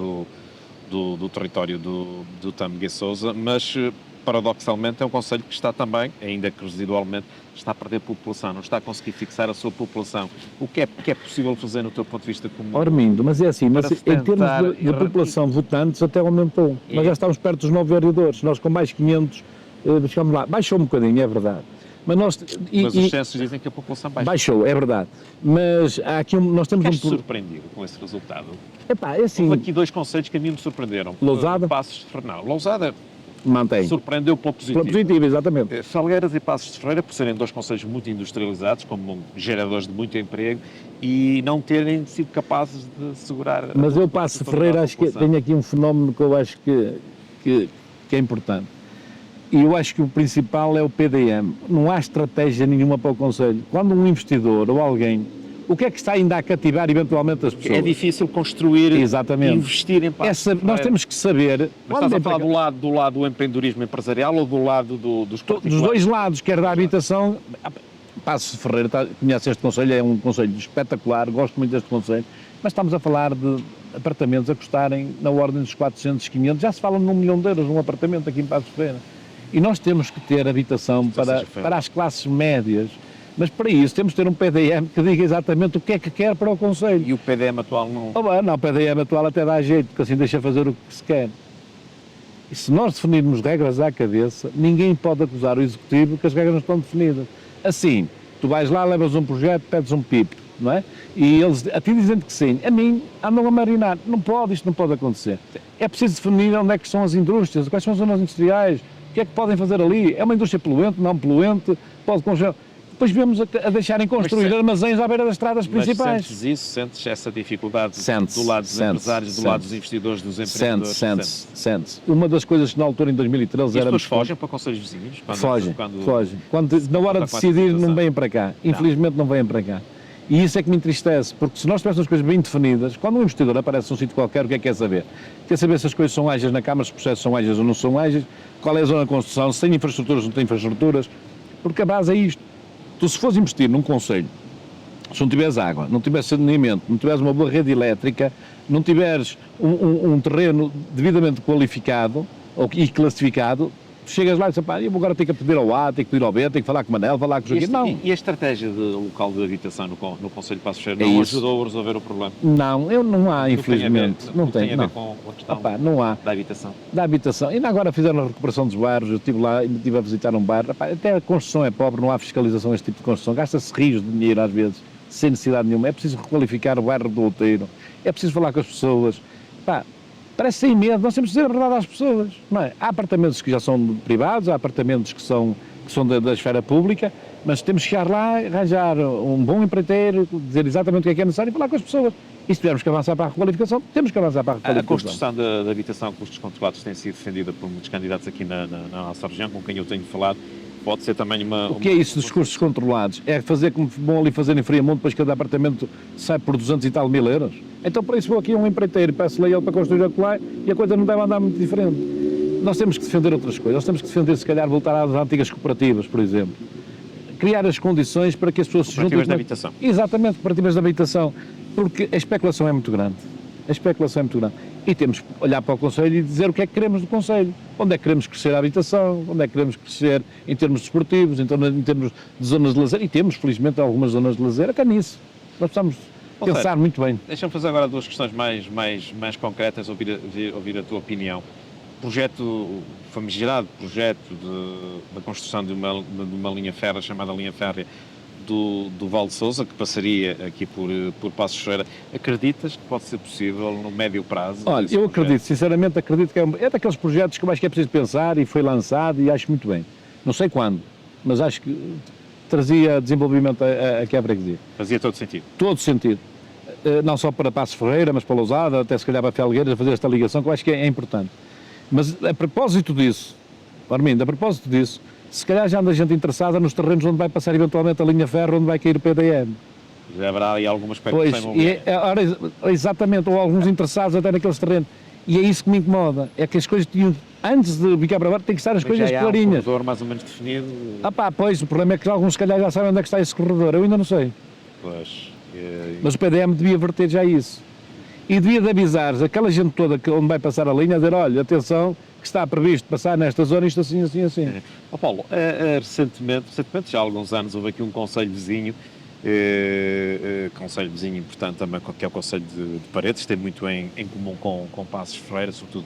do território do TAM Guiçosa, mas paradoxalmente é um concelho que está também, ainda que residualmente, está a perder população, não está a conseguir fixar a sua população. O que é possível fazer no teu ponto de vista como... Armindo, mas é assim, mas em termos de população votantes até aumentou. Nós já estamos perto dos 9 vereadores, nós com mais 500, chegamos lá, baixou um bocadinho, é verdade. Mas os censos dizem que a população baixou, é verdade. Mas há aqui nós temos Ficaste surpreendido com esse resultado? É assim... Houve aqui 2 concelhos que a mim me surpreenderam. Lousada? Passos de Ferreira. Lousada mantém. Surpreendeu pela positiva. Pela positiva, exatamente. Felgueiras e Passos de Ferreira, por serem 2 concelhos muito industrializados, como geradores de muito emprego, e não terem sido capazes de segurar... Mas eu, Passos de Ferreira, acho que tenho aqui um fenómeno que eu acho que é importante. E eu acho que o principal é o PDM. Não há estratégia nenhuma para o concelho. Quando um investidor ou alguém... O que é que está ainda a cativar eventualmente as pessoas? É difícil construir, investir em Passos de Ferreira. Nós temos que saber... Mas estás a falar do lado do empreendedorismo empresarial ou do lado dos particulares? Dos 2 lados, quer da habitação... Passos de Ferreira, conhece este concelho, é um concelho espetacular, gosto muito deste concelho, mas estamos a falar de apartamentos a custarem na ordem dos 400, 500, já se fala num 1 milhão de euros num apartamento aqui em Passos de Ferreira. E nós temos que ter habitação para as classes médias. Mas para isso temos de ter um PDM que diga exatamente o que é que quer para o concelho. E o PDM atual não... Não, o PDM atual até dá jeito, porque assim deixa fazer o que se quer. E se nós definirmos regras à cabeça, ninguém pode acusar o Executivo que as regras não estão definidas. Assim, tu vais lá, levas um projeto, pedes um PIB, não é? E eles, a ti dizendo que sim, a mim andam a marinar. Não pode, isto não pode acontecer. É preciso definir onde é que são as indústrias, quais são as zonas industriais, o que é que podem fazer ali. É uma indústria poluente, não poluente, pode congelar... Depois vemos a deixarem construir armazéns à beira das estradas principais. Sentes essa dificuldade do lado dos empresários, do lado dos investidores, dos empreendedores? Sente. Uma das coisas que na altura, em 2013, era... As pessoas fogem para concelhos vizinhos? Fogem. Na hora de decidir não vêm para cá. Infelizmente não vêm para cá. E isso é que me entristece, porque se nós tivéssemos as coisas bem definidas, quando um investidor aparece num sítio qualquer, o que é que quer saber? Quer saber se as coisas são ágeis na Câmara, se os processos são ágeis ou não são ágeis, qual é a zona de construção, se tem infraestruturas ou não tem infraestruturas, porque a base é isto. Tu, se fores investir num concelho, se não tiveres água, não tiveres saneamento, não tiveres uma boa rede elétrica, não tiveres um terreno devidamente qualificado e classificado, chegas lá e dizes, pá, eu agora tenho que pedir ao A, tenho que pedir ao B, tenho que falar com o Manel, falar com o Joaquim. Não. E a estratégia de local de habitação no Concelho de Passos de Ferreira não ajudou a resolver o problema? Não há, infelizmente. Não tem a ver com a questão da habitação? Da habitação. Ainda agora fizeram a recuperação dos bairros, eu estive lá e estive a visitar um bairro. Até a construção é pobre, não há fiscalização a este tipo de construção. Gasta-se rios de dinheiro às vezes, sem necessidade nenhuma. É preciso requalificar o bairro do Outeiro, é preciso falar com as pessoas. Parece sem medo, nós temos que dizer a verdade às pessoas, não é? Há apartamentos que já são privados, há apartamentos que são da esfera pública, mas temos que chegar lá, arranjar um bom empreiteiro, dizer exatamente o que é necessário e falar com as pessoas. E se tivermos que avançar para a requalificação, temos que avançar para a requalificação. A construção da habitação com custos controlados tem sido defendida por muitos candidatos aqui na nossa região, com quem eu tenho falado. Pode ser também O que é isso dos custos controlados? É fazer como vão ali fazer em Friamonte, depois cada apartamento sai por 200 e tal mil euros? Então para isso vou aqui a um empreiteiro, peço-lhe ele para construir aquilo lá e a coisa não deve andar muito diferente. Nós temos que defender outras coisas, nós temos que defender, se calhar, voltar às antigas cooperativas, por exemplo. Criar as condições para que as pessoas se juntem... Cooperativas de habitação. Exatamente, cooperativas de habitação, porque a especulação é muito grande. A especulação é muito grande. E temos que olhar para o Conselho e dizer o que é que queremos do Conselho. Onde é que queremos crescer a habitação, onde é que queremos crescer em termos desportivos, em termos de zonas de lazer, e temos, felizmente, algumas zonas de lazer, até nisso. Nós precisamos pensar muito bem. Deixa-me fazer agora duas questões mais concretas, ouvir a tua opinião. Famigerado projeto da construção de uma linha férrea, chamada linha férrea do Val de Sousa, que passaria aqui por Passos Ferreira. Acreditas que pode ser possível no médio prazo? Olha, eu acredito, sinceramente acredito que é daqueles projetos que eu acho que é preciso pensar e foi lançado e acho muito bem. Não sei quando, mas acho que trazia desenvolvimento aqui à freguesia. Fazia todo sentido? Todo sentido. Não só para Passos Ferreira, mas para Lousada, até se calhar para Felgueiras, a fazer esta ligação, que eu acho que é importante. Mas a propósito disso, Armindo, se calhar já anda gente interessada nos terrenos onde vai passar eventualmente a linha ferro, onde vai cair o PDM. Já haverá aí algumas especulação imobiliária. Exatamente, ou alguns interessados até naqueles terrenos. E é isso que me incomoda, é que as coisas tinham, antes de ficar para baixo, tem que estar as coisas clarinhas. Um corredor mais ou menos definido. Pois, o problema é que alguns se calhar já sabem onde é que está esse corredor, eu ainda não sei. Pois. Mas o PDM devia verter já isso. E devia de avisar aquela gente toda onde vai passar a linha, a dizer, olha, atenção, que está previsto passar nesta zona, isto assim. Paulo, recentemente, já há alguns anos, houve aqui um concelho vizinho, portanto, também, que é o Concelho de Paredes, tem muito em comum com Passos Ferreira, sobretudo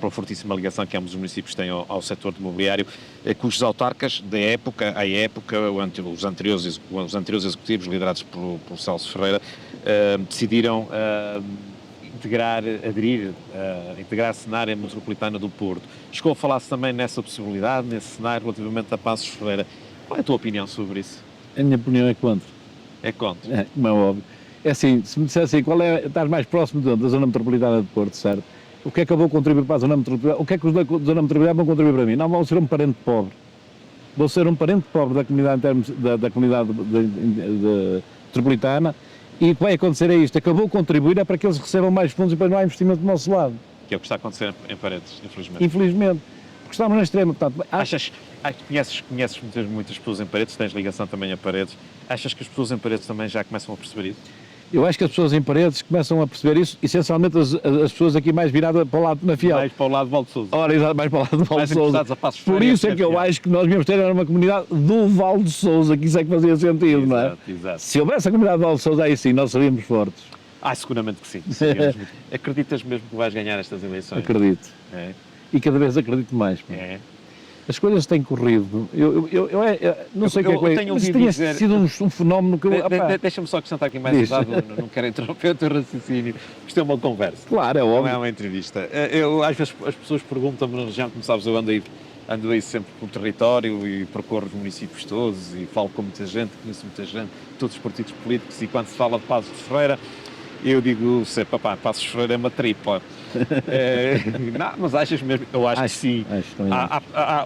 pela fortíssima ligação que ambos os municípios têm ao setor imobiliário, cujos autarcas, os anteriores executivos, liderados por Celso Ferreira, decidiram integrar-se na área metropolitana do Porto. Chegou a falar-se também nessa possibilidade, nesse cenário, relativamente a Passos Ferreira. Qual é a tua opinião sobre isso? A minha opinião é contra. É contra? Como é óbvio. É assim, se me dissesse assim, estás mais próximo da zona metropolitana do Porto, certo? O que é que eu vou contribuir para a zona metropolitana? O que é que os da zona metropolitana vão contribuir para mim? Não, vou ser um parente pobre. Vou ser um parente pobre da comunidade, em termos da comunidade metropolitana, e o que vai acontecer é isto, é que eu vou contribuir para que eles recebam mais fundos e depois não há investimento do nosso lado. Que é o que está a acontecer em Paredes, infelizmente. Infelizmente. Porque estamos na extrema, portanto... Conheces muitas pessoas em Paredes, tens ligação também a Paredes. Achas que as pessoas em Paredes também já começam a perceber isso? Eu acho que as pessoas em Paredes começam a perceber isso, essencialmente as pessoas aqui mais viradas para o lado de Nafiel. Mais para o lado de Val de Sousa. Ora, exato, mais para o lado de Val de Sousa. Por isso é que eu acho que nós devíamos ter uma comunidade do Val de Sousa, que isso é que fazia sentido, não é? Exato. Se houvesse a comunidade do Val de Sousa, aí sim, nós seríamos fortes. Seguramente que sim. Acreditas mesmo que vais ganhar estas eleições? Acredito. É. E cada vez acredito mais. É. As coisas têm corrido. Eu não sei o que é que mas tem sido um fenómeno que... Deixa-me só acrescentar aqui mais um dado, não quero interromper o teu raciocínio. Isto é uma conversa. Claro, é óbvio. Não é uma entrevista. Às vezes as pessoas perguntam-me na região, como sabes, eu ando aí sempre pelo território e percorro os municípios todos e falo com muita gente, conheço muita gente, todos os partidos políticos, e quando se fala de Passos de Ferreira, eu digo sempre, Passos de Ferreira é uma tripla. Não, mas achas mesmo? Eu acho que sim.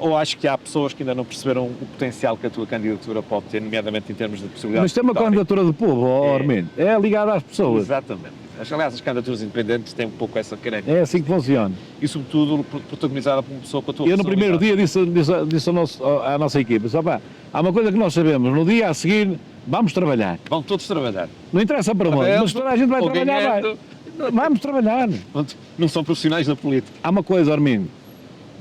Eu acho que há pessoas que ainda não perceberam o potencial que a tua candidatura pode ter, nomeadamente em termos de possibilidades. Mas tem uma candidatura do povo, Armindo. É ligada às pessoas. Exatamente. Aliás, as candidaturas independentes têm um pouco essa característica. É assim que funciona. E sobretudo protagonizada por uma pessoa com a tua Eu no primeiro dia disse à nossa equipa, há uma coisa que nós sabemos, no dia a seguir vamos trabalhar. Vão todos trabalhar. Não interessa para onde, mas toda a gente vai trabalhar. Vamos trabalhar. Não são profissionais da política. Há uma coisa, Armindo,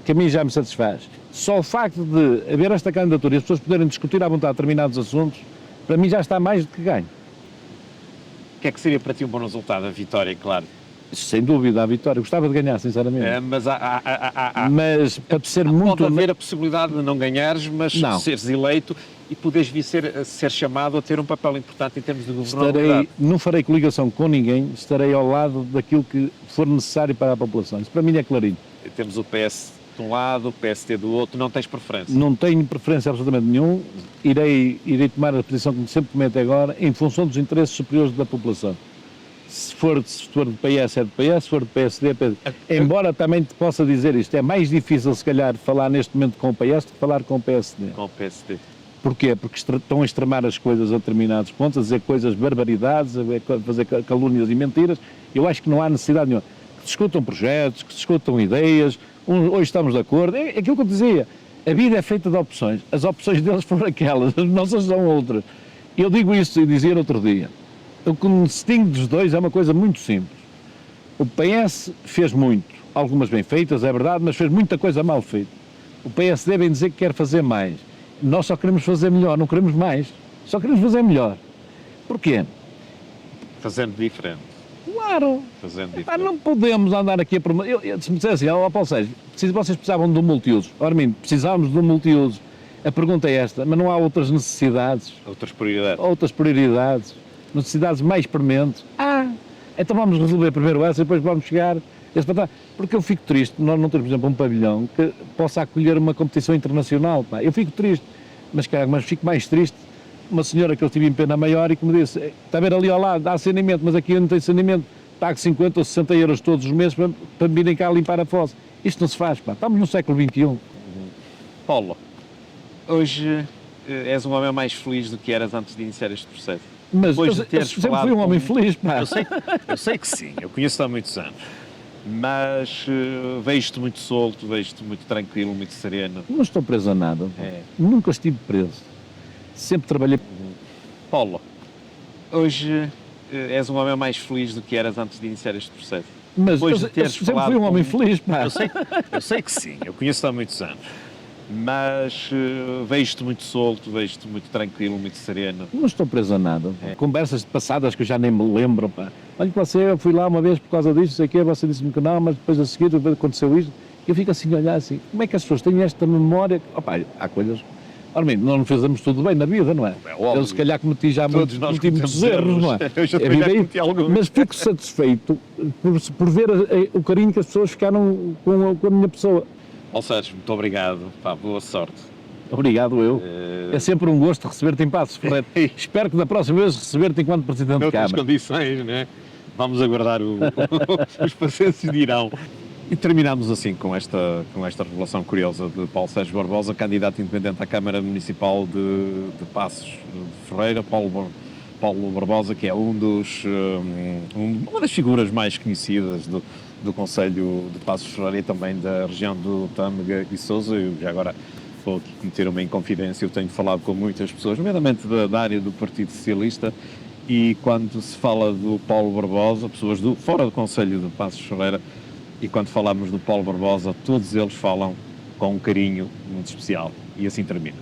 que a mim já me satisfaz. Só o facto de haver esta candidatura e as pessoas poderem discutir à vontade determinados assuntos, para mim já está mais do que ganho. O que é que seria para ti um bom resultado? A vitória, claro. Sem dúvida, a vitória. Gostava de ganhar, sinceramente. Mas mas para ser muito... Pode haver a possibilidade de não ganhares, mas seres eleito e poderes vir ser chamado a ter um papel importante em termos de governabilidade. Não farei coligação com ninguém, estarei ao lado daquilo que for necessário para a população. Isso para mim é clarinho. Temos o PS de um lado, o PSD do outro, não tens preferência? Não tenho preferência absolutamente nenhum, irei tomar a posição como sempre tomei até agora, em função dos interesses superiores da população. Se for do PS é do PS, se for do PSD é do PSD. Embora também te possa dizer isto, é mais difícil se calhar falar neste momento com o PS do que falar com o PSD. Com o PSD. Porquê? Porque estão a extremar as coisas a determinados pontos, a dizer coisas, barbaridades, a fazer calúnias e mentiras. Eu acho que não há necessidade nenhuma. Que discutam projetos, que discutam ideias, hoje estamos de acordo. É aquilo que eu dizia, a vida é feita de opções. As opções deles foram aquelas, as nossas são outras. Eu digo isso e dizia no outro dia. O que me distingue dos dois é uma coisa muito simples. O PS fez muito, algumas bem feitas, é verdade, mas fez muita coisa mal feita. O PSD vem dizer que quer fazer mais. Nós só queremos fazer melhor, não queremos mais. Só queremos fazer melhor. Porquê? Fazendo diferente. Claro. Fazendo diferente. Não podemos andar aqui a promover. Se me dissesse assim, Paulo Sérgio, vocês precisavam de um multiuso. Armindo, precisávamos de um multiuso. A pergunta é esta, mas não há outras necessidades? Outras prioridades? Outras prioridades. Necessidades mais prementes. Então vamos resolver primeiro essa e depois vamos chegar... Porque eu fico triste, nós não temos, por exemplo, um pavilhão que possa acolher uma competição internacional. Pá. Eu fico triste, mas fico mais triste. Uma senhora que eu tive em pena maior e que me disse, está a ver ali ao lado, há saneamento, mas aqui não tem saneamento, pago 50 ou 60 euros todos os meses para virem cá limpar a fossa. Isto não se faz, pá. Estamos no século XXI. Paulo, hoje és um homem mais feliz do que eras antes de iniciar este processo. Mas eu sempre fui um homem feliz, pá. Eu sei que sim, eu conheço-te há muitos anos. Mas vejo-te muito solto, vejo-te muito tranquilo, muito sereno. Não estou preso a nada. Nunca estive preso. Sempre trabalhei. Paulo, hoje és um homem mais feliz do que eras antes de iniciar este processo. Mas eu sempre fui um homem feliz, pá. Eu sei que sim, eu conheço-te há muitos anos. Mas vejo-te muito solto, vejo-te muito tranquilo, muito sereno. Não estou preso a nada. Conversas passadas que eu já nem me lembro, pá. Olha que eu fui lá uma vez por causa disto, sei que você disse-me que não, mas depois a seguir aconteceu isto. Eu fico assim a olhar assim, como é que as pessoas têm esta memória? Opa, há coisas... Ora, nós não fizemos tudo bem na vida, não é? Eu se calhar cometi já muitos erros, não é? Eu já cometi alguns. Mas fico satisfeito por ver o carinho que as pessoas ficaram com a minha pessoa. Paulo Sérgio, muito obrigado, pá, boa sorte. Obrigado eu. É sempre um gosto receber-te em Passos Ferreira. Espero que da próxima vez receber-te enquanto Presidente da Câmara. Condições, né? Vamos aguardar os pacientes dirão. E terminamos assim com esta revelação curiosa de Paulo Sérgio Barbosa, candidato independente à Câmara Municipal de Passos de Ferreira. Paulo Barbosa, que é uma das figuras mais conhecidas do Concelho de Passos Ferreira e também da região do Tâmega e Sousa. Eu já agora vou aqui cometer uma inconfidência, eu tenho falado com muitas pessoas, nomeadamente da área do Partido Socialista, e quando se fala do Paulo Barbosa, pessoas fora do Concelho de Passos Ferreira, e quando falamos do Paulo Barbosa, todos eles falam com um carinho muito especial. E assim termina.